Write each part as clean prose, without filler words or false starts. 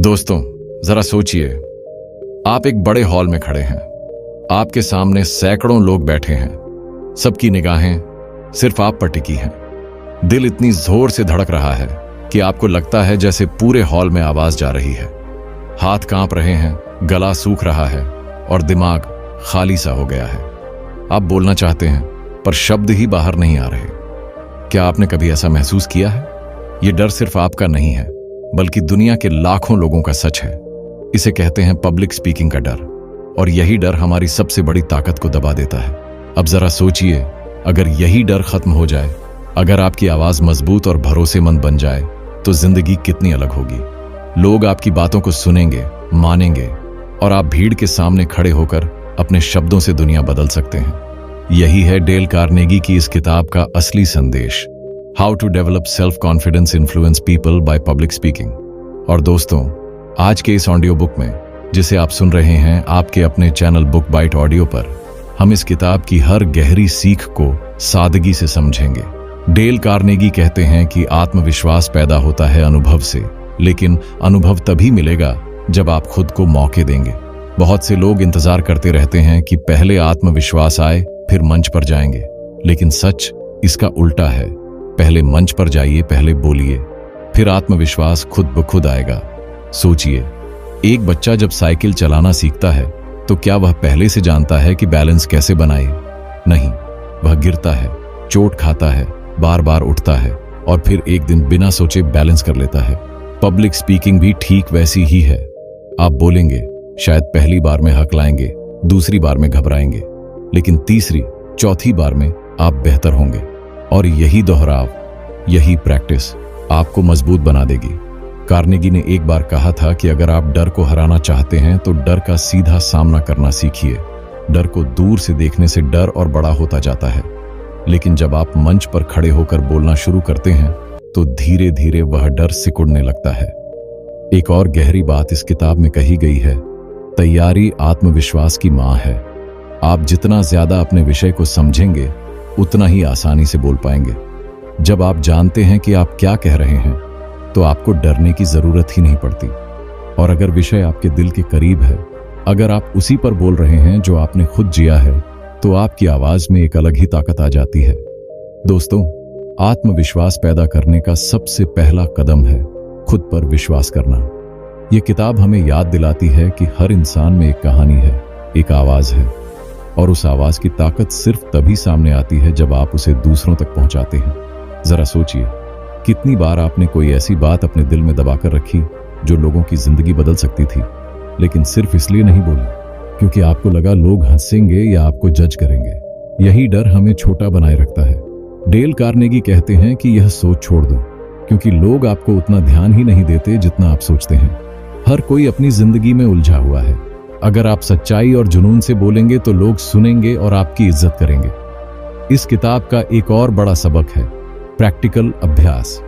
दोस्तों, जरा सोचिए, आप एक बड़े हॉल में खड़े हैं। आपके सामने सैकड़ों लोग बैठे हैं। सबकी निगाहें सिर्फ आप पर टिकी हैं। दिल इतनी जोर से धड़क रहा है कि आपको लगता है जैसे पूरे हॉल में आवाज जा रही है। हाथ कांप रहे हैं, गला सूख रहा है और दिमाग खाली सा हो गया है। आप बोलना चाहते हैं पर शब्द ही बाहर नहीं आ रहे। क्या आपने कभी ऐसा महसूस किया है? यह डर सिर्फ आपका नहीं है, बल्कि दुनिया के लाखों लोगों का सच है। इसे कहते हैं पब्लिक स्पीकिंग का डर, और यही डर हमारी सबसे बड़ी ताकत को दबा देता है। अब जरा सोचिए, अगर यही डर खत्म हो जाए, अगर आपकी आवाज मजबूत और भरोसेमंद बन जाए, तो जिंदगी कितनी अलग होगी। लोग आपकी बातों को सुनेंगे, मानेंगे, और आप भीड़ के सामने खड़े होकर अपने शब्दों से दुनिया बदल सकते हैं। यही है डेल कार्नेगी की इस किताब का असली संदेश, how to develop self confidence influence people by public speaking. और दोस्तों, आज के इस ऑडियो बुक में, जिसे आप सुन रहे हैं आपके अपने चैनल बुक बाइट ऑडियो पर, हम इस किताब की हर गहरी सीख को सादगी से समझेंगे। डेल कार्नेगी कहते हैं कि आत्मविश्वास पैदा होता है अनुभव से, लेकिन अनुभव तभी मिलेगा जब आप खुद को मौके देंगे। बहुत से लोग इंतजार करते रहते हैं कि पहले आत्मविश्वास आए फिर मंच पर जाएंगे, लेकिन सच इसका उल्टा है। पहले मंच पर जाइए, पहले बोलिए, फिर आत्मविश्वास खुद ब खुद आएगा। सोचिए, एक बच्चा जब साइकिल चलाना सीखता है तो क्या वह पहले से जानता है कि बैलेंस कैसे बनाए? नहीं, वह गिरता है, चोट खाता है, बार बार उठता है और फिर एक दिन बिना सोचे बैलेंस कर लेता है। पब्लिक स्पीकिंग भी ठीक वैसी ही है। आप बोलेंगे, शायद पहली बार में हकलाएंगे, दूसरी बार में घबराएंगे, लेकिन तीसरी चौथी बार में आप बेहतर होंगे। और यही दोहराव, यही प्रैक्टिस आपको मजबूत बना देगी। कार्नेगी ने एक बार कहा था कि अगर आप डर को हराना चाहते हैं तो डर का सीधा सामना करना सीखिए। डर को दूर से देखने से डर और बड़ा होता जाता है, लेकिन जब आप मंच पर खड़े होकर बोलना शुरू करते हैं तो धीरे धीरे वह डर सिकुड़ने लगता है। एक और गहरी बात इस किताब में कही गई है, तैयारी आत्मविश्वास की मां है। आप जितना ज्यादा अपने विषय को समझेंगे, उतना ही आसानी से बोल पाएंगे। जब आप जानते हैं कि आप क्या कह रहे हैं, तो आपको डरने की जरूरत ही नहीं पड़ती। और अगर विषय आपके दिल के करीब है, अगर आप उसी पर बोल रहे हैं जो आपने खुद जिया है, तो आपकी आवाज में एक अलग ही ताकत आ जाती है। दोस्तों, आत्मविश्वास पैदा करने का सबसे पहला कदम है खुद पर विश्वास करना। यह किताब हमें याद दिलाती है कि हर इंसान में एक कहानी है, एक आवाज है, और उस आवाज की ताकत सिर्फ तभी सामने आती है जब आप उसे दूसरों तक पहुंचाते हैं। जरा सोचिए, कितनी बार आपने कोई ऐसी बात अपने दिल में दबाकर रखी जो लोगों की जिंदगी बदल सकती थी, लेकिन सिर्फ इसलिए नहीं बोली क्योंकि आपको लगा लोग हंसेंगे या आपको जज करेंगे। यही डर हमें छोटा बनाए रखता है। डेल कार्नेगी कहते हैं कि यह सोच छोड़ दो, क्योंकि लोग आपको उतना ध्यान ही नहीं देते जितना आप सोचते हैं। हर कोई अपनी जिंदगी में उलझा हुआ है। अगर आप सच्चाई और जुनून से बोलेंगे तो लोग सुनेंगे और आपकी इज्जत करेंगे। इस किताब का एक और बड़ा सबक है प्रैक्टिकल अभ्यास।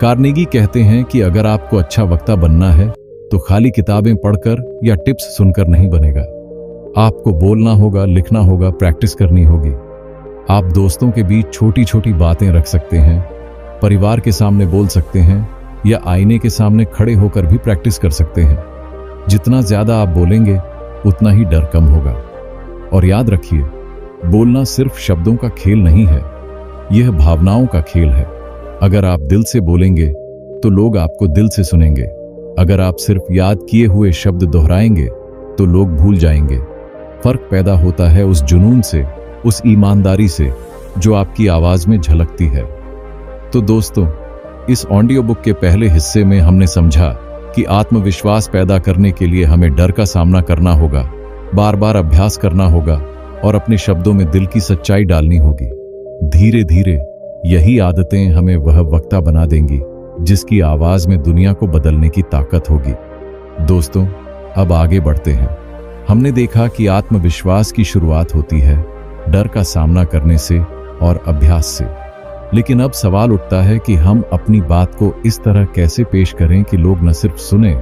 कार्नेगी कहते हैं कि अगर आपको अच्छा वक्ता बनना है तो खाली किताबें पढ़कर या टिप्स सुनकर नहीं बनेगा। आपको बोलना होगा, लिखना होगा, प्रैक्टिस करनी होगी। आप दोस्तों के बीच छोटी छोटी बातें रख सकते हैं, परिवार के सामने बोल सकते हैं, या आईने के सामने खड़े होकर भी प्रैक्टिस कर सकते हैं। जितना ज्यादा आप बोलेंगे, उतना ही डर कम होगा। और याद रखिए, बोलना सिर्फ शब्दों का खेल नहीं है, यह भावनाओं का खेल है। अगर आप दिल से बोलेंगे तो लोग आपको दिल से सुनेंगे। अगर आप सिर्फ याद किए हुए शब्द दोहराएंगे तो लोग भूल जाएंगे। फर्क पैदा होता है उस जुनून से, उस ईमानदारी से जो आपकी आवाज में झलकती है। तो दोस्तों, इस ऑडियो बुक के पहले हिस्से में हमने समझा कि आत्मविश्वास पैदा करने के लिए हमें डर का सामना करना होगा, बार बार अभ्यास करना होगा और अपने शब्दों में दिल की सच्चाई डालनी होगी। धीरे धीरे यही आदतें हमें वह वक्ता बना देंगी जिसकी आवाज में दुनिया को बदलने की ताकत होगी। दोस्तों, अब आगे बढ़ते हैं। हमने देखा कि आत्मविश्वास की शुरुआत होती है डर का सामना करने से और अभ्यास से। लेकिन अब सवाल उठता है कि हम अपनी बात को इस तरह कैसे पेश करें कि लोग न सिर्फ सुने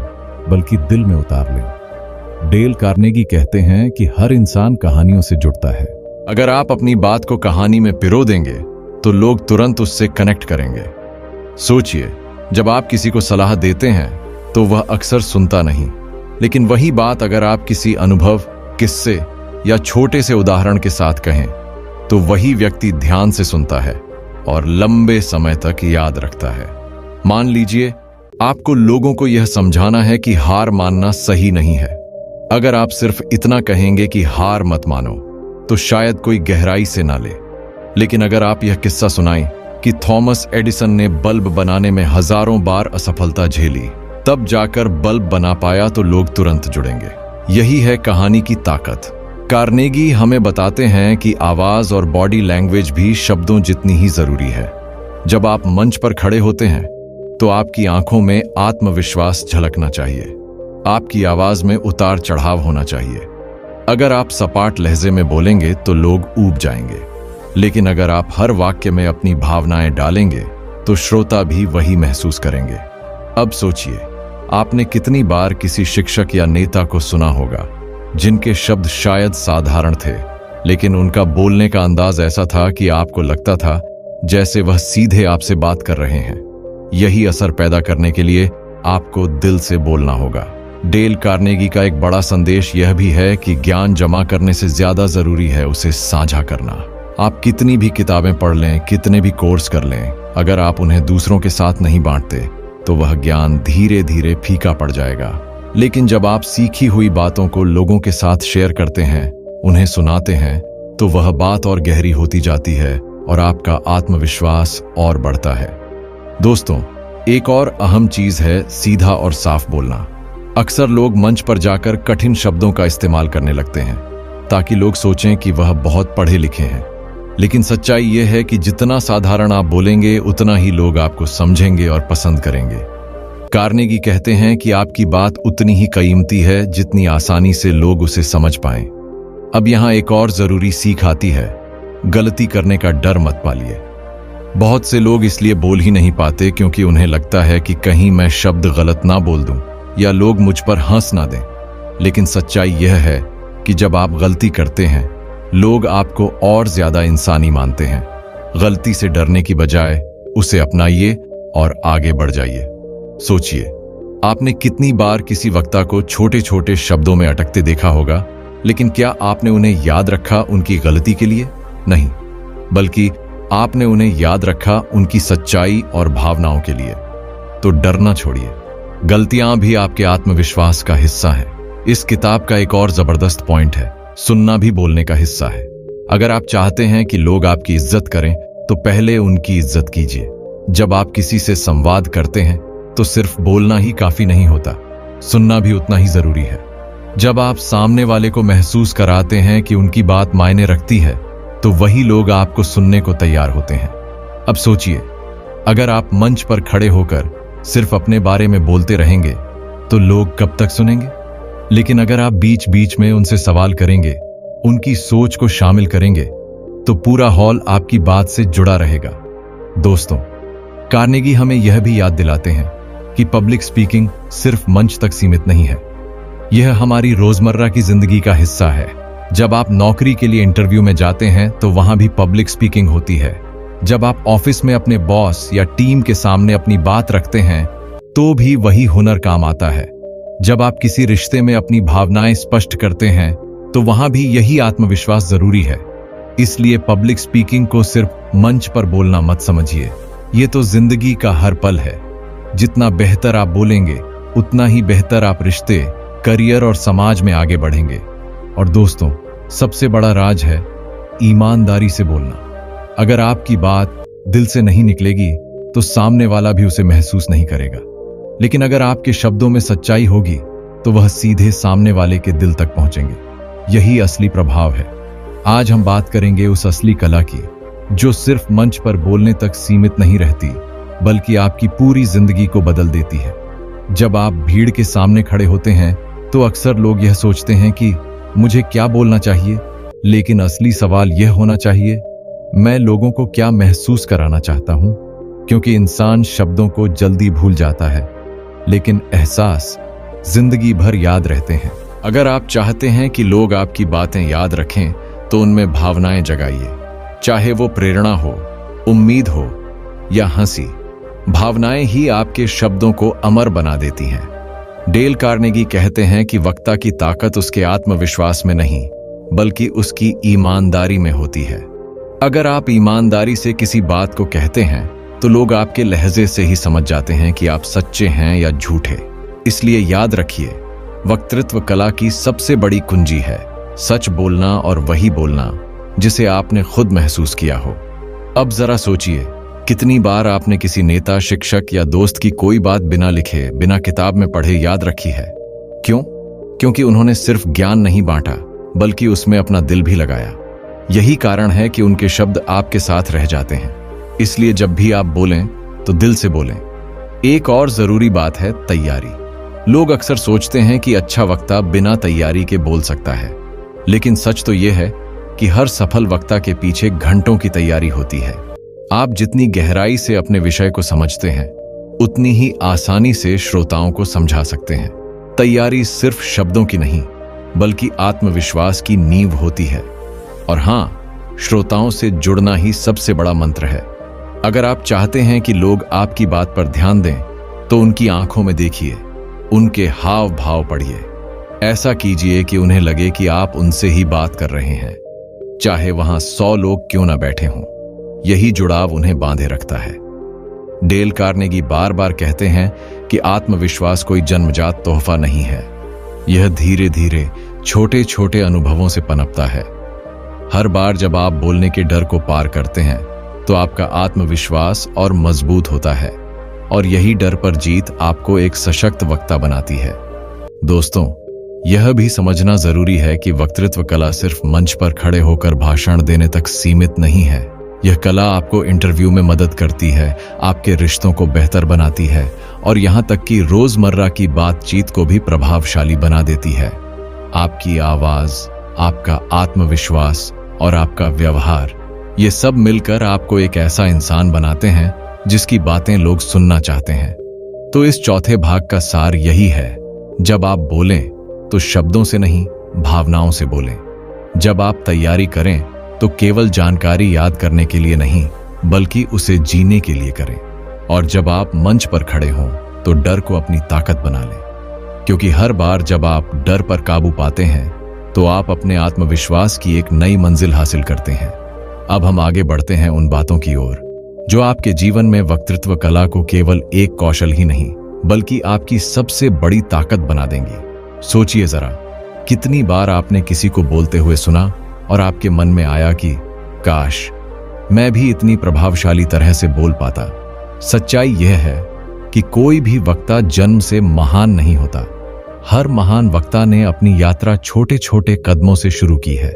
बल्कि दिल में उतार लें। डेल कार्नेगी कहते हैं कि हर इंसान कहानियों से जुड़ता है। अगर आप अपनी बात को कहानी में पिरो देंगे तो लोग तुरंत उससे कनेक्ट करेंगे। सोचिए, जब आप किसी को सलाह देते हैं तो वह अक्सर सुनता नहीं। लेकिन वही बात अगर आप किसी अनुभव, किस्से या छोटे से उदाहरण के साथ कहें तो वही व्यक्ति ध्यान से सुनता है और लंबे समय तक याद रखता है। मान लीजिए आपको लोगों को यह समझाना है कि हार मानना सही नहीं है। अगर आप सिर्फ इतना कहेंगे कि हार मत मानो तो शायद कोई गहराई से ना ले। लेकिन अगर आप यह किस्सा सुनाएं कि थॉमस एडिसन ने बल्ब बनाने में हजारों बार असफलता झेली, तब जाकर बल्ब बना पाया, तो लोग तुरंत जुड़ेंगे। यही है कहानी की ताकत। कार्नेगी हमें बताते हैं कि आवाज और बॉडी लैंग्वेज भी शब्दों जितनी ही जरूरी है। जब आप मंच पर खड़े होते हैं तो आपकी आंखों में आत्मविश्वास झलकना चाहिए, आपकी आवाज में उतार चढ़ाव होना चाहिए। अगर आप सपाट लहजे में बोलेंगे तो लोग ऊब जाएंगे, लेकिन अगर आप हर वाक्य में अपनी भावनाएं डालेंगे तो श्रोता भी वही महसूस करेंगे। अब सोचिए, आपने कितनी बार किसी शिक्षक या नेता को सुना होगा जिनके शब्द शायद साधारण थे, लेकिन उनका बोलने का अंदाज ऐसा था कि आपको लगता था जैसे वह सीधे आपसे बात कर रहे हैं। यही असर पैदा करने के लिए आपको दिल से बोलना होगा। डेल कार्नेगी का एक बड़ा संदेश यह भी है कि ज्ञान जमा करने से ज्यादा जरूरी है उसे साझा करना। आप कितनी भी किताबें पढ़ लें, कितने भी कोर्स कर लें, अगर आप उन्हें दूसरों के साथ नहीं बांटते तो वह ज्ञान धीरे धीरे फीका पड़ जाएगा। लेकिन जब आप सीखी हुई बातों को लोगों के साथ शेयर करते हैं, उन्हें सुनाते हैं, तो वह बात और गहरी होती जाती है और आपका आत्मविश्वास और बढ़ता है। दोस्तों, एक और अहम चीज है सीधा और साफ बोलना। अक्सर लोग मंच पर जाकर कठिन शब्दों का इस्तेमाल करने लगते हैं ताकि लोग सोचें कि वह बहुत पढ़े लिखे हैं। लेकिन सच्चाई यह है कि जितना साधारण आप बोलेंगे उतना ही लोग आपको समझेंगे और पसंद करेंगे। कार्नेगी कहते हैं कि आपकी बात उतनी ही कीमती है जितनी आसानी से लोग उसे समझ पाएं। अब यहां एक और जरूरी सीख आती है, गलती करने का डर मत पालिए। बहुत से लोग इसलिए बोल ही नहीं पाते क्योंकि उन्हें लगता है कि कहीं मैं शब्द गलत ना बोल दूं या लोग मुझ पर हंस ना दें। लेकिन सच्चाई यह है कि जब आप गलती करते हैं, लोग आपको और ज्यादा इंसानी मानते हैं। गलती से डरने की बजाय उसे अपनाइए और आगे बढ़ जाइए। सोचिए, आपने कितनी बार किसी वक्ता को छोटे छोटे शब्दों में अटकते देखा होगा, लेकिन क्या आपने उन्हें याद रखा उनकी गलती के लिए? नहीं, बल्कि आपने उन्हें याद रखा उनकी सच्चाई और भावनाओं के लिए। तो डरना छोड़िए, गलतियां भी आपके आत्मविश्वास का हिस्सा है। इस किताब का एक और जबरदस्त पॉइंट है, सुनना भी बोलने का हिस्सा है। अगर आप चाहते हैं कि लोग आपकी इज्जत करें तो पहले उनकी इज्जत कीजिए। जब आप किसी से संवाद करते हैं तो सिर्फ बोलना ही काफी नहीं होता, सुनना भी उतना ही जरूरी है। जब आप सामने वाले को महसूस कराते हैं कि उनकी बात मायने रखती है तो वही लोग आपको सुनने को तैयार होते हैं। अब सोचिए, अगर आप मंच पर खड़े होकर सिर्फ अपने बारे में बोलते रहेंगे तो लोग कब तक सुनेंगे? लेकिन अगर आप बीच बीच में उनसे सवाल करेंगे, उनकी सोच को शामिल करेंगे, तो पूरा हॉल आपकी बात से जुड़ा रहेगा। दोस्तों, कार्नेगी हमें यह भी याद दिलाते हैं कि पब्लिक स्पीकिंग सिर्फ मंच तक सीमित नहीं है, यह हमारी रोजमर्रा की जिंदगी का हिस्सा है। जब आप नौकरी के लिए इंटरव्यू में जाते हैं तो वहां भी पब्लिक स्पीकिंग होती है। जब आप ऑफिस में अपने बॉस या टीम के सामने अपनी बात रखते हैं तो भी वही हुनर काम आता है। जब आप किसी रिश्ते में अपनी भावनाएं स्पष्ट करते हैं तो वहां भी यही आत्मविश्वास जरूरी है। इसलिए पब्लिक स्पीकिंग को सिर्फ मंच पर बोलना मत समझिए, ये तो जिंदगी का हर पल है। जितना बेहतर आप बोलेंगे उतना ही बेहतर आप रिश्ते, करियर और समाज में आगे बढ़ेंगे। और दोस्तों, सबसे बड़ा राज है ईमानदारी से बोलना। अगर आपकी बात दिल से नहीं निकलेगी तो सामने वाला भी उसे महसूस नहीं करेगा, लेकिन अगर आपके शब्दों में सच्चाई होगी तो वह सीधे सामने वाले के दिल तक पहुंचेंगे। यही असली प्रभाव है। आज हम बात करेंगे उस असली कला की जो सिर्फ मंच पर बोलने तक सीमित नहीं रहती, बल्कि आपकी पूरी जिंदगी को बदल देती है। जब आप भीड़ के सामने खड़े होते हैं तो अक्सर लोग यह सोचते हैं कि मुझे क्या बोलना चाहिए, लेकिन असली सवाल यह होना चाहिए, मैं लोगों को क्या महसूस कराना चाहता हूं? क्योंकि इंसान शब्दों को जल्दी भूल जाता है, लेकिन एहसास जिंदगी भर याद रहते हैं। अगर आप चाहते हैं कि लोग आपकी बातें याद रखें तो उनमें भावनाएं जगाइए, चाहे वो प्रेरणा हो, उम्मीद हो या हंसी। भावनाएं ही आपके शब्दों को अमर बना देती हैं। डेल कार्नेगी कहते हैं कि वक्ता की ताकत उसके आत्मविश्वास में नहीं, बल्कि उसकी ईमानदारी में होती है। अगर आप ईमानदारी से किसी बात को कहते हैं तो लोग आपके लहजे से ही समझ जाते हैं कि आप सच्चे हैं या झूठे। इसलिए याद रखिए, वक्तृत्व कला की सबसे बड़ी कुंजी है सच बोलना, और वही बोलना जिसे आपने खुद महसूस किया हो। अब जरा सोचिए, कितनी बार आपने किसी नेता, शिक्षक या दोस्त की कोई बात बिना लिखे, बिना किताब में पढ़े याद रखी है? क्यों? क्योंकि उन्होंने सिर्फ ज्ञान नहीं बांटा, बल्कि उसमें अपना दिल भी लगाया। यही कारण है कि उनके शब्द आपके साथ रह जाते हैं। इसलिए जब भी आप बोलें तो दिल से बोलें। एक और जरूरी बात है तैयारी। लोग अक्सर सोचते हैं कि अच्छा वक्ता बिना तैयारी के बोल सकता है, लेकिन सच तो यह है कि हर सफल वक्ता के पीछे घंटों की तैयारी होती है। आप जितनी गहराई से अपने विषय को समझते हैं, उतनी ही आसानी से श्रोताओं को समझा सकते हैं। तैयारी सिर्फ शब्दों की नहीं, बल्कि आत्मविश्वास की नींव होती है। और हां, श्रोताओं से जुड़ना ही सबसे बड़ा मंत्र है। अगर आप चाहते हैं कि लोग आपकी बात पर ध्यान दें, तो उनकी आंखों में देखिए, उनके हाव भाव पढ़िए। ऐसा कीजिए कि उन्हें लगे कि आप उनसे ही बात कर रहे हैं, चाहे वहां 100 लोग क्यों ना बैठे हों। यही जुड़ाव उन्हें बांधे रखता है। डेल कार्नेगी बार बार कहते हैं कि आत्मविश्वास कोई जन्मजात तोहफा नहीं है। यह धीरे धीरे छोटे छोटे अनुभवों से पनपता है। हर बार जब आप बोलने के डर को पार करते हैं, तो आपका आत्मविश्वास और मजबूत होता है, और यही डर पर जीत आपको एक सशक्त वक्ता बनाती है। दोस्तों, यह भी समझना जरूरी है कि वक्तृत्व कला सिर्फ मंच पर खड़े होकर भाषण देने तक सीमित नहीं है। यह कला आपको इंटरव्यू में मदद करती है, आपके रिश्तों को बेहतर बनाती है, और यहां तक कि रोजमर्रा की बातचीत को भी प्रभावशाली बना देती है। आपकी आवाज, आपका आत्मविश्वास और आपका व्यवहार, ये सब मिलकर आपको एक ऐसा इंसान बनाते हैं जिसकी बातें लोग सुनना चाहते हैं। तो इस चौथे भाग का सार यही है, जब आप बोलें तो शब्दों से नहीं, भावनाओं से बोलें। जब आप तैयारी करें तो केवल जानकारी याद करने के लिए नहीं, बल्कि उसे जीने के लिए करें। और जब आप मंच पर खड़े हों तो डर को अपनी ताकत बना लें, क्योंकि हर बार जब आप डर पर काबू पाते हैं तो आप अपने आत्मविश्वास की एक नई मंजिल हासिल करते हैं। अब हम आगे बढ़ते हैं उन बातों की ओर जो आपके जीवन में वक्तृत्व कला को केवल एक कौशल ही नहीं, बल्कि आपकी सबसे बड़ी ताकत बना देंगी। सोचिए जरा, कितनी बार आपने किसी को बोलते हुए सुना और आपके मन में आया कि काश मैं भी इतनी प्रभावशाली तरह से बोल पाता। सच्चाई यह है कि कोई भी वक्ता जन्म से महान नहीं होता। हर महान वक्ता ने अपनी यात्रा छोटे छोटे कदमों से शुरू की है।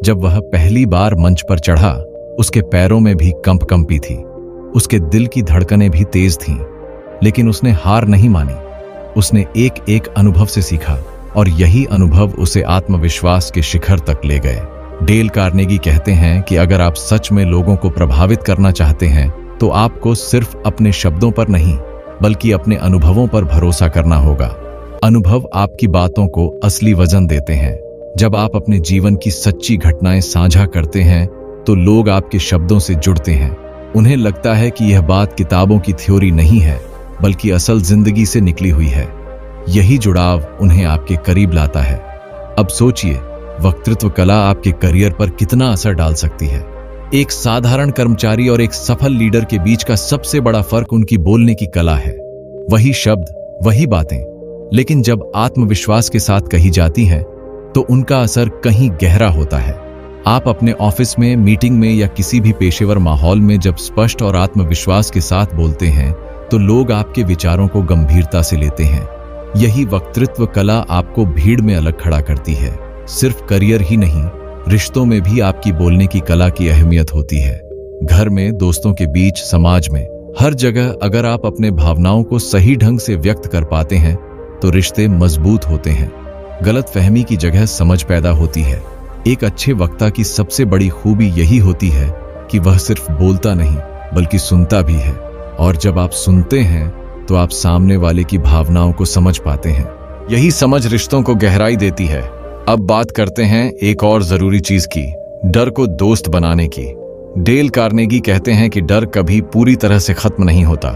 जब वह पहली बार मंच पर चढ़ा, उसके पैरों में भी कंप कंपी थी, उसके दिल की धड़कनें भी तेज थीं, लेकिन उसने हार नहीं मानी। उसने एक एक अनुभव से सीखा, और यही अनुभव उसे आत्मविश्वास के शिखर तक ले गए। डेल कार्नेगी कहते हैं कि अगर आप सच में लोगों को प्रभावित करना चाहते हैं, तो आपको सिर्फ अपने शब्दों पर नहीं, बल्कि अपने अनुभवों पर भरोसा करना होगा। अनुभव आपकी बातों को असली वजन देते हैं। जब आप अपने जीवन की सच्ची घटनाएं साझा करते हैं, तो लोग आपके शब्दों से जुड़ते हैं। उन्हें लगता है कि यह बात किताबों की थ्योरी नहीं है, बल्कि असल जिंदगी से निकली हुई है। यही जुड़ाव उन्हें आपके करीब लाता है। अब सोचिए, वक्तृत्व कला आपके करियर पर कितना असर डाल सकती है। एक साधारण कर्मचारी और एक सफल लीडर के बीच का सबसे बड़ा फर्क उनकी बोलने की कला है। वही शब्द, वही बातें, लेकिन जब आत्मविश्वास के साथ कही जाती हैं, तो उनका असर कहीं गहरा होता है। आप अपने ऑफिस में, मीटिंग में या किसी भी पेशेवर माहौल में जब स्पष्ट और आत्मविश्वास के साथ बोलते हैं, तो लोग आपके विचारों को गंभीरता से लेते हैं। यही वक्तृत्व कला आपको भीड़ में अलग खड़ा करती है। सिर्फ करियर ही नहीं, रिश्तों में भी आपकी बोलने की कला की अहमियत होती है। घर में, दोस्तों के बीच, समाज में, हर जगह अगर आप अपने भावनाओं को सही ढंग से व्यक्त कर पाते हैं, तो रिश्ते मजबूत होते हैं। गलतफहमी की जगह समझ पैदा होती है। एक अच्छे वक्ता की सबसे बड़ी खूबी यही होती है कि वह सिर्फ बोलता नहीं, बल्कि सुनता भी है। और जब आप सुनते हैं, तो आप सामने वाले की भावनाओं को समझ पाते हैं। यही समझ रिश्तों को गहराई देती है। अब बात करते हैं एक और जरूरी चीज की, डर को दोस्त बनाने की। डेल कार्नेगी कहते हैं कि डर कभी पूरी तरह से खत्म नहीं होता,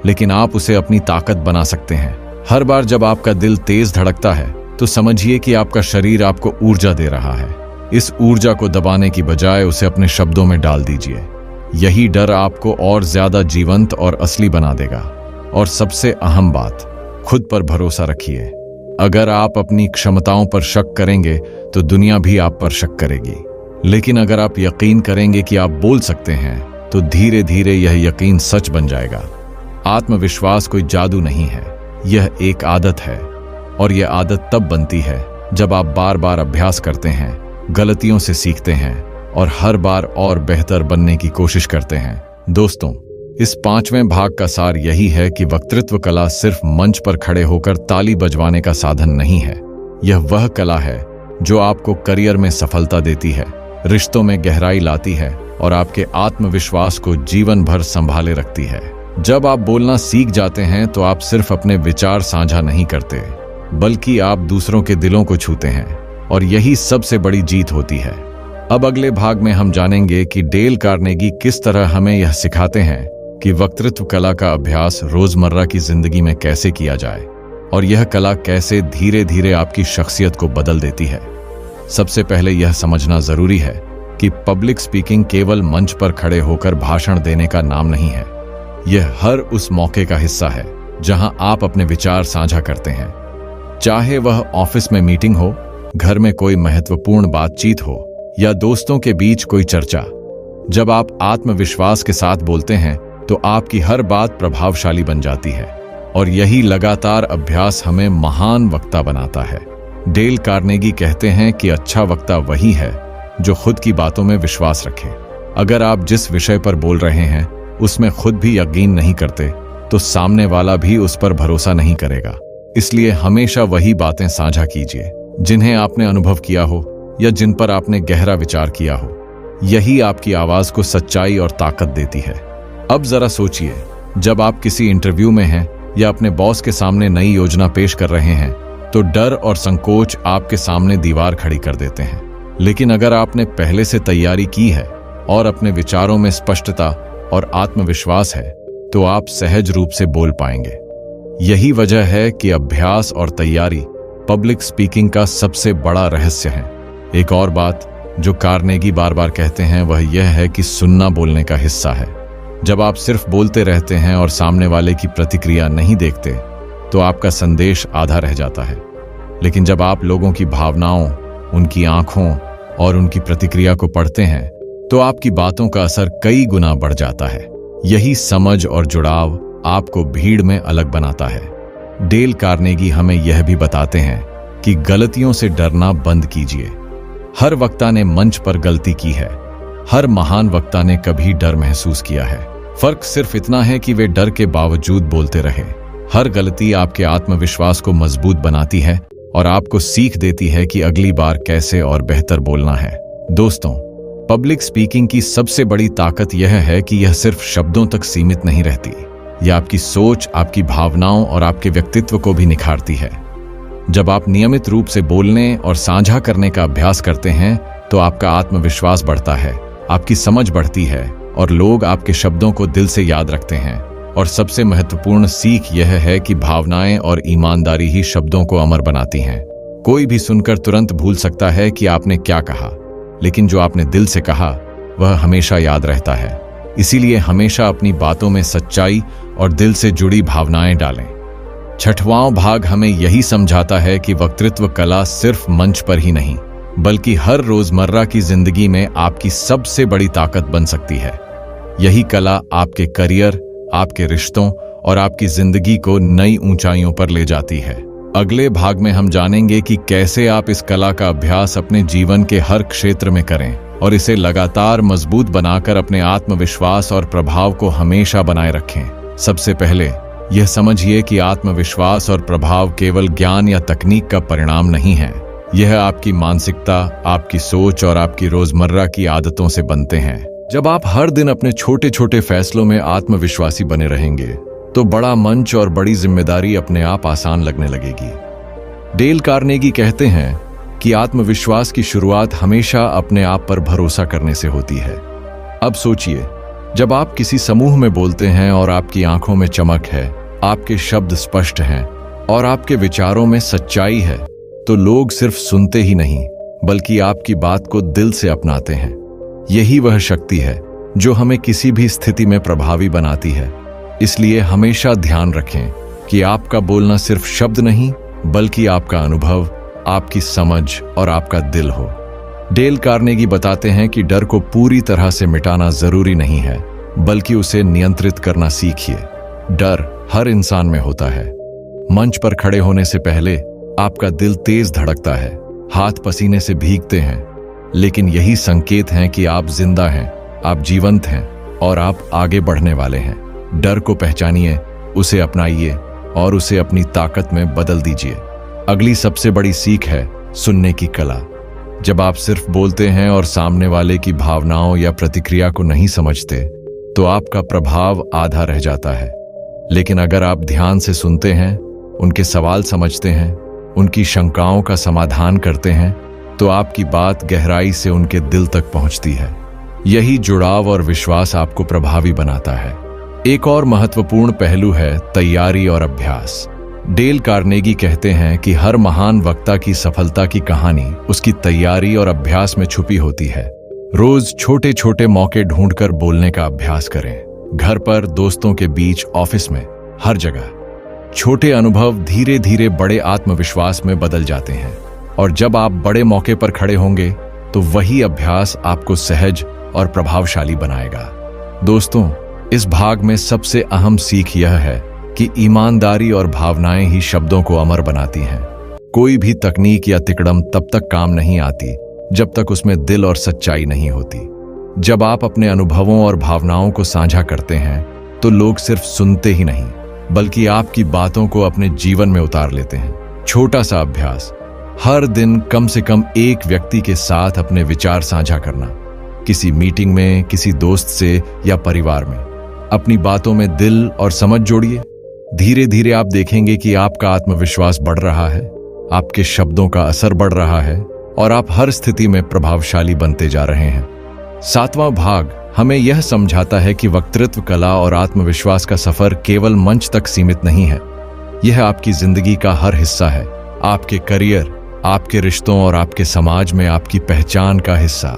लेकिन आप उसे अपनी ताकत बना सकते हैं। हर बार जब आपका दिल तेज धड़कता है तो समझिए कि आपका शरीर आपको ऊर्जा दे रहा है। इस ऊर्जा को दबाने की बजाय उसे अपने शब्दों में डाल दीजिए। यही डर आपको और ज्यादा जीवंत और असली बना देगा। और सबसे अहम बात, खुद पर भरोसा रखिए। अगर आप अपनी क्षमताओं पर शक करेंगे तो दुनिया भी आप पर शक करेगी, लेकिन अगर आप यकीन करेंगे कि आप बोल सकते हैं तो धीरे धीरे यह यकीन सच बन जाएगा। आत्मविश्वास कोई जादू नहीं है, यह एक आदत है। और यह आदत तब बनती है जब आप बार बार अभ्यास करते हैं, गलतियों से सीखते हैं और हर बार और बेहतर बनने की कोशिश करते हैं। दोस्तों, इस 5वें भाग का सार यही है कि वक्तृत्व कला सिर्फ मंच पर खड़े होकर ताली बजवाने का साधन नहीं है। यह वह कला है जो आपको करियर में सफलता देती है, रिश्तों में गहराई लाती है और आपके आत्मविश्वास को जीवन भर संभाले रखती है। जब आप बोलना सीख जाते हैं तो आप सिर्फ अपने विचार साझा नहीं करते, बल्कि आप दूसरों के दिलों को छूते हैं, और यही सबसे बड़ी जीत होती है। अब अगले भाग में हम जानेंगे कि डेल कार्नेगी किस तरह हमें यह सिखाते हैं कि वक्तृत्व कला का अभ्यास रोजमर्रा की जिंदगी में कैसे किया जाए और यह कला कैसे धीरे धीरे आपकी शख्सियत को बदल देती है। सबसे पहले यह समझना जरूरी है कि पब्लिक स्पीकिंग केवल मंच पर खड़े होकर भाषण देने का नाम नहीं है। यह हर उस मौके का हिस्सा है जहां आप अपने विचार साझा करते हैं, चाहे वह ऑफिस में मीटिंग हो, घर में कोई महत्वपूर्ण बातचीत हो या दोस्तों के बीच कोई चर्चा। जब आप आत्मविश्वास के साथ बोलते हैं तो आपकी हर बात प्रभावशाली बन जाती है, और यही लगातार अभ्यास हमें महान वक्ता बनाता है। डेल कार्नेगी कहते हैं कि अच्छा वक्ता वही है जो खुद की बातों में विश्वास रखे। अगर आप जिस विषय पर बोल रहे हैं उसमें खुद भी यकीन नहीं करते तो सामने वाला भी उस पर भरोसा नहीं करेगा। इसलिए हमेशा वही बातें साझा कीजिए जिन्हें आपने अनुभव किया हो या जिन पर आपने गहरा विचार किया हो। यही आपकी आवाज को सच्चाई और ताकत देती है। अब जरा सोचिए, जब आप किसी इंटरव्यू में हैं या अपने बॉस के सामने नई योजना पेश कर रहे हैं तो डर और संकोच आपके सामने दीवार खड़ी कर देते हैं। लेकिन अगर आपने पहले से तैयारी की है और अपने विचारों में स्पष्टता और आत्मविश्वास है तो आप सहज रूप से बोल पाएंगे। यही वजह है कि अभ्यास और तैयारी पब्लिक स्पीकिंग का सबसे बड़ा रहस्य है। एक और बात जो कार्नेगी बार बार कहते हैं वह यह है कि सुनना बोलने का हिस्सा है। जब आप सिर्फ बोलते रहते हैं और सामने वाले की प्रतिक्रिया नहीं देखते तो आपका संदेश आधा रह जाता है। लेकिन जब आप लोगों की भावनाओं, उनकी आंखों और उनकी प्रतिक्रिया को पढ़ते हैं तो आपकी बातों का असर कई गुना बढ़ जाता है। यही समझ और जुड़ाव आपको भीड़ में अलग बनाता है। डेल कार्नेगी हमें यह भी बताते हैं कि गलतियों से डरना बंद कीजिए। हर वक्ता ने मंच पर गलती की है, हर महान वक्ता ने कभी डर महसूस किया है। फर्क सिर्फ इतना है कि वे डर के बावजूद बोलते रहे। हर गलती आपके आत्मविश्वास को मजबूत बनाती है और आपको सीख देती है कि अगली बार कैसे और बेहतर बोलना है। दोस्तों, पब्लिक स्पीकिंग की सबसे बड़ी ताकत यह है कि यह सिर्फ शब्दों तक सीमित नहीं रहती। यह आपकी सोच, आपकी भावनाओं और आपके व्यक्तित्व को भी निखारती है। जब आप नियमित रूप से बोलने और साझा करने का अभ्यास करते हैं तो आपका आत्मविश्वास बढ़ता है, आपकी समझ बढ़ती है और लोग आपके शब्दों को दिल से याद रखते हैं। और सबसे महत्वपूर्ण सीख यह है कि भावनाएं और ईमानदारी ही शब्दों को अमर बनाती हैं। कोई भी सुनकर तुरंत भूल सकता है कि आपने क्या कहा, लेकिन जो आपने दिल से कहा वह हमेशा याद रहता है। इसीलिए हमेशा अपनी बातों में सच्चाई और दिल से जुड़ी भावनाएं डालें। 6वां भाग हमें यही समझाता है कि वक्तृत्व कला सिर्फ मंच पर ही नहीं बल्कि हर रोजमर्रा की जिंदगी में आपकी सबसे बड़ी ताकत बन सकती है। यही कला आपके करियर, आपके रिश्तों और आपकी जिंदगी को नई ऊंचाइयों पर ले जाती है। अगले भाग में हम जानेंगे कि कैसे आप इस कला का अभ्यास अपने जीवन के हर क्षेत्र में करें और इसे लगातार मजबूत बनाकर अपने आत्मविश्वास और प्रभाव को हमेशा बनाए रखें। सबसे पहले यह समझिए कि आत्मविश्वास और प्रभाव केवल ज्ञान या तकनीक का परिणाम नहीं है। यह आपकी मानसिकता, आपकी सोच और आपकी रोजमर्रा की आदतों से बनते हैं। जब आप हर दिन अपने छोटे छोटे फैसलों में आत्मविश्वासी बने रहेंगे तो बड़ा मंच और बड़ी जिम्मेदारी अपने आप आसान लगने लगेगी। डेल कार्नेगी कहते हैं कि आत्मविश्वास की शुरुआत हमेशा अपने आप पर भरोसा करने से होती है। अब सोचिए, जब आप किसी समूह में बोलते हैं और आपकी आंखों में चमक है, आपके शब्द स्पष्ट हैं और आपके विचारों में सच्चाई है तो लोग सिर्फ सुनते ही नहीं बल्कि आपकी बात को दिल से अपनाते हैं। यही वह शक्ति है जो हमें किसी भी स्थिति में प्रभावी बनाती है। इसलिए हमेशा ध्यान रखें कि आपका बोलना सिर्फ शब्द नहीं बल्कि आपका अनुभव, आपकी समझ और आपका दिल हो। डेल कार्नेगी बताते हैं कि डर को पूरी तरह से मिटाना जरूरी नहीं है बल्कि उसे नियंत्रित करना सीखिए। डर हर इंसान में होता है। मंच पर खड़े होने से पहले आपका दिल तेज धड़कता है, हाथ पसीने से भीगते हैं, लेकिन यही संकेत हैं कि आप जिंदा हैं, आप जीवंत हैं और आप आगे बढ़ने वाले हैं। डर को पहचानिए, उसे अपनाइए और उसे अपनी ताकत में बदल दीजिए। अगली सबसे बड़ी सीख है सुनने की कला। जब आप सिर्फ बोलते हैं और सामने वाले की भावनाओं या प्रतिक्रिया को नहीं समझते तो आपका प्रभाव आधा रह जाता है। लेकिन अगर आप ध्यान से सुनते हैं, उनके सवाल समझते हैं, उनकी शंकाओं का समाधान करते हैं तो आपकी बात गहराई से उनके दिल तक पहुंचती है। यही जुड़ाव और विश्वास आपको प्रभावी बनाता है। एक और महत्वपूर्ण पहलू है तैयारी और अभ्यास। डेल कार्नेगी कहते हैं कि हर महान वक्ता की सफलता की कहानी उसकी तैयारी और अभ्यास में छुपी होती है। रोज छोटे छोटे मौके ढूंढकर बोलने का अभ्यास करें। घर पर, दोस्तों के बीच, ऑफिस में, हर जगह। छोटे अनुभव धीरे धीरे बड़े आत्मविश्वास में बदल जाते हैं और जब आप बड़े मौके पर खड़े होंगे तो वही अभ्यास आपको सहज और प्रभावशाली बनाएगा। दोस्तों, इस भाग में सबसे अहम सीख यह है कि ईमानदारी और भावनाएं ही शब्दों को अमर बनाती हैं। कोई भी तकनीक या तिकड़म तब तक काम नहीं आती जब तक उसमें दिल और सच्चाई नहीं होती। जब आप अपने अनुभवों और भावनाओं को साझा करते हैं तो लोग सिर्फ सुनते ही नहीं बल्कि आपकी बातों को अपने जीवन में उतार लेते हैं। छोटा सा अभ्यास, हर दिन कम से कम एक व्यक्ति के साथ अपने विचार साझा करना। किसी मीटिंग में, किसी दोस्त से या परिवार में अपनी बातों में दिल और समझ जोड़िए। धीरे धीरे आप देखेंगे कि आपका आत्मविश्वास बढ़ रहा है, आपके शब्दों का असर बढ़ रहा है और आप हर स्थिति में प्रभावशाली बनते जा रहे हैं। 7वां भाग हमें यह समझाता है कि वक्तृत्व कला और आत्मविश्वास का सफर केवल मंच तक सीमित नहीं है। यह आपकी जिंदगी का हर हिस्सा है। आपके करियर, आपके रिश्तों और आपके समाज में आपकी पहचान का हिस्सा।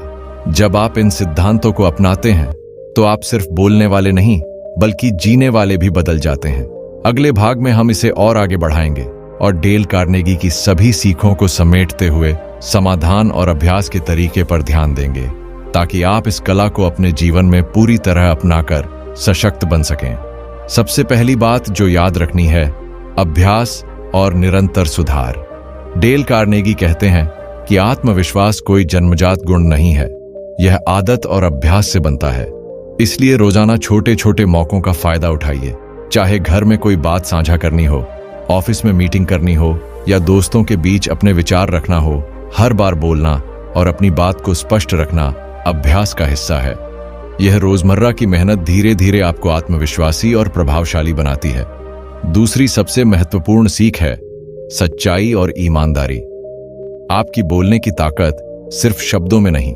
जब आप इन सिद्धांतों को अपनाते हैं तो आप सिर्फ बोलने वाले नहीं बल्कि जीने वाले भी बदल जाते हैं। अगले भाग में हम इसे और आगे बढ़ाएंगे और डेल कार्नेगी की सभी सीखों को समेटते हुए समाधान और अभ्यास के तरीके पर ध्यान देंगे ताकि आप इस कला को अपने जीवन में पूरी तरह अपनाकर सशक्त बन सकें। सबसे पहली बात जो याद रखनी है, अभ्यास और निरंतर सुधार। डेल कार्नेगी कहते हैं कि आत्मविश्वास कोई जन्मजात गुण नहीं है, यह आदत और अभ्यास से बनता है। इसलिए रोजाना छोटे छोटे मौकों का फायदा उठाइए। चाहे घर में कोई बात साझा करनी हो, ऑफिस में मीटिंग करनी हो या दोस्तों के बीच अपने विचार रखना हो, हर बार बोलना और अपनी बात को स्पष्ट रखना अभ्यास का हिस्सा है। यह रोजमर्रा की मेहनत धीरे धीरे आपको आत्मविश्वासी और प्रभावशाली बनाती है। दूसरी सबसे महत्वपूर्ण सीख है सच्चाई और ईमानदारी। आपकी बोलने की ताकत सिर्फ शब्दों में नहीं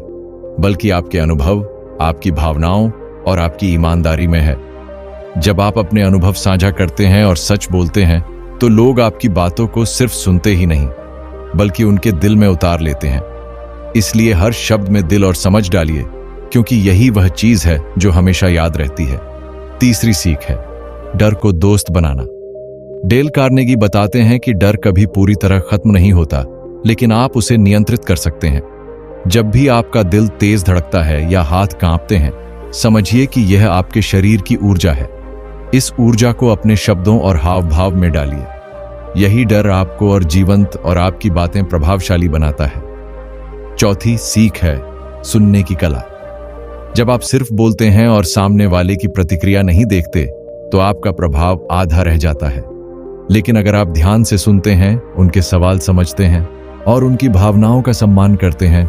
बल्कि आपके अनुभव, आपकी भावनाओं और आपकी ईमानदारी में है। जब आप अपने अनुभव साझा करते हैं और सच बोलते हैं तो लोग आपकी बातों को सिर्फ सुनते ही नहीं बल्कि उनके दिल में उतार लेते हैं। इसलिए हर शब्द में दिल और समझ डालिए क्योंकि यही वह चीज है जो हमेशा याद रहती है। तीसरी सीख है डर को दोस्त बनाना। डेल कार्नेगी बताते हैं कि डर कभी पूरी तरह खत्म नहीं होता लेकिन आप उसे नियंत्रित कर सकते हैं। जब भी आपका दिल तेज धड़कता है या हाथ कांपते हैं, समझिए कि यह आपके शरीर की ऊर्जा है। इस ऊर्जा को अपने शब्दों और हाव भाव में डालिए। यही डर आपको और जीवंत और आपकी बातें प्रभावशाली बनाता है। चौथी सीख है सुनने की कला। जब आप सिर्फ बोलते हैं और सामने वाले की प्रतिक्रिया नहीं देखते तो आपका प्रभाव आधा रह जाता है। लेकिन अगर आप ध्यान से सुनते हैं, उनके सवाल समझते हैं और उनकी भावनाओं का सम्मान करते हैं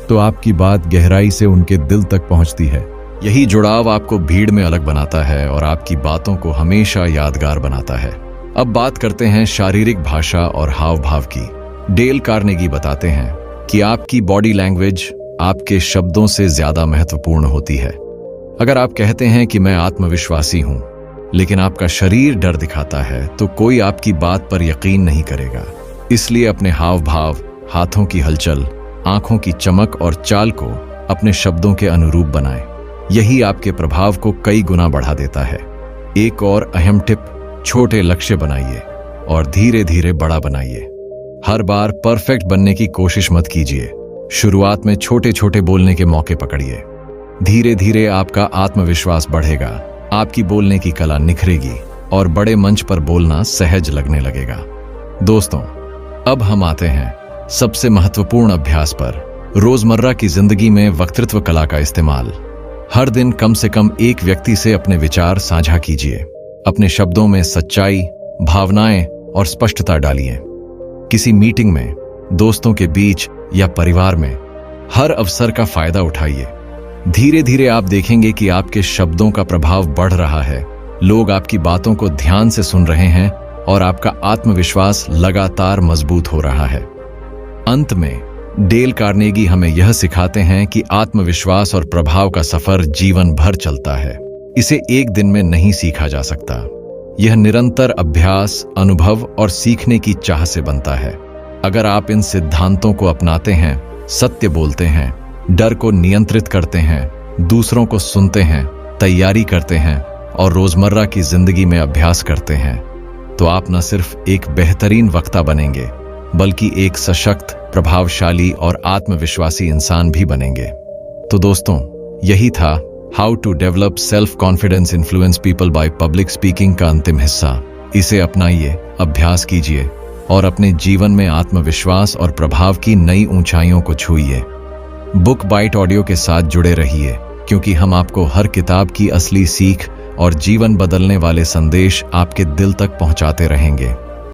तो आपकी बात गहराई से उनके दिल तक पहुंचती है। यही जुड़ाव आपको भीड़ में अलग बनाता है और आपकी बातों को हमेशा यादगार बनाता है। अब बात करते हैं शारीरिक भाषा और हाव भाव की। डेल कार्नेगी बताते हैं कि आपकी बॉडी लैंग्वेज आपके शब्दों से ज्यादा महत्वपूर्ण होती है। अगर आप कहते हैं कि मैं आत्मविश्वासी हूं लेकिन आपका शरीर डर दिखाता है तो कोई आपकी बात पर यकीन नहीं करेगा। इसलिए अपने हाव भाव, हाथों की हलचल, आंखों की चमक और चाल को अपने शब्दों के अनुरूप बनाएं। यही आपके प्रभाव को कई गुना बढ़ा देता है। एक और अहम टिप, छोटे लक्ष्य बनाइए और धीरे धीरे बड़ा बनाइए। हर बार परफेक्ट बनने की कोशिश मत कीजिए। शुरुआत में छोटे छोटे बोलने के मौके पकड़िए। धीरे धीरे आपका आत्मविश्वास बढ़ेगा, आपकी बोलने की कला निखरेगी और बड़े मंच पर बोलना सहज लगने लगेगा। दोस्तों, अब हम आते हैं सबसे महत्वपूर्ण अभ्यास पर, रोजमर्रा की जिंदगी में वक्तृत्व कला का इस्तेमाल। हर दिन कम से कम एक व्यक्ति से अपने विचार साझा कीजिए। अपने शब्दों में सच्चाई, भावनाएं और स्पष्टता डालिए। किसी मीटिंग में, दोस्तों के बीच या परिवार में हर अवसर का फायदा उठाइए। धीरे धीरे आप देखेंगे कि आपके शब्दों का प्रभाव बढ़ रहा है, लोग आपकी बातों को ध्यान से सुन रहे हैं और आपका आत्मविश्वास लगातार मजबूत हो रहा है। अंत में डेल कार्नेगी हमें यह सिखाते हैं कि आत्मविश्वास और प्रभाव का सफर जीवन भर चलता है। इसे एक दिन में नहीं सीखा जा सकता। यह निरंतर अभ्यास, अनुभव और सीखने की चाह से बनता है। अगर आप इन सिद्धांतों को अपनाते हैं, सत्य बोलते हैं, डर को नियंत्रित करते हैं, दूसरों को सुनते हैं, तैयारी करते हैं और रोजमर्रा की जिंदगी में अभ्यास करते हैं, तो आप न सिर्फ एक बेहतरीन वक्ता बनेंगे, बल्कि एक सशक्त, प्रभावशाली और आत्मविश्वासी इंसान भी बनेंगे। तो दोस्तों, यही था how to develop self confidence influence people by public speaking का अंतिम हिस्सा। इसे अपनाइए, अभ्यास कीजिए और अपने जीवन में आत्मविश्वास और प्रभाव की नई ऊंचाइयों को छूइए। बुक बाइट ऑडियो के साथ जुड़े रहिए, क्योंकि हम आपको हर किताब की असली सीख और जीवन बदलने वाले संदेश आपके दिल तक पहुंचाते रहेंगे।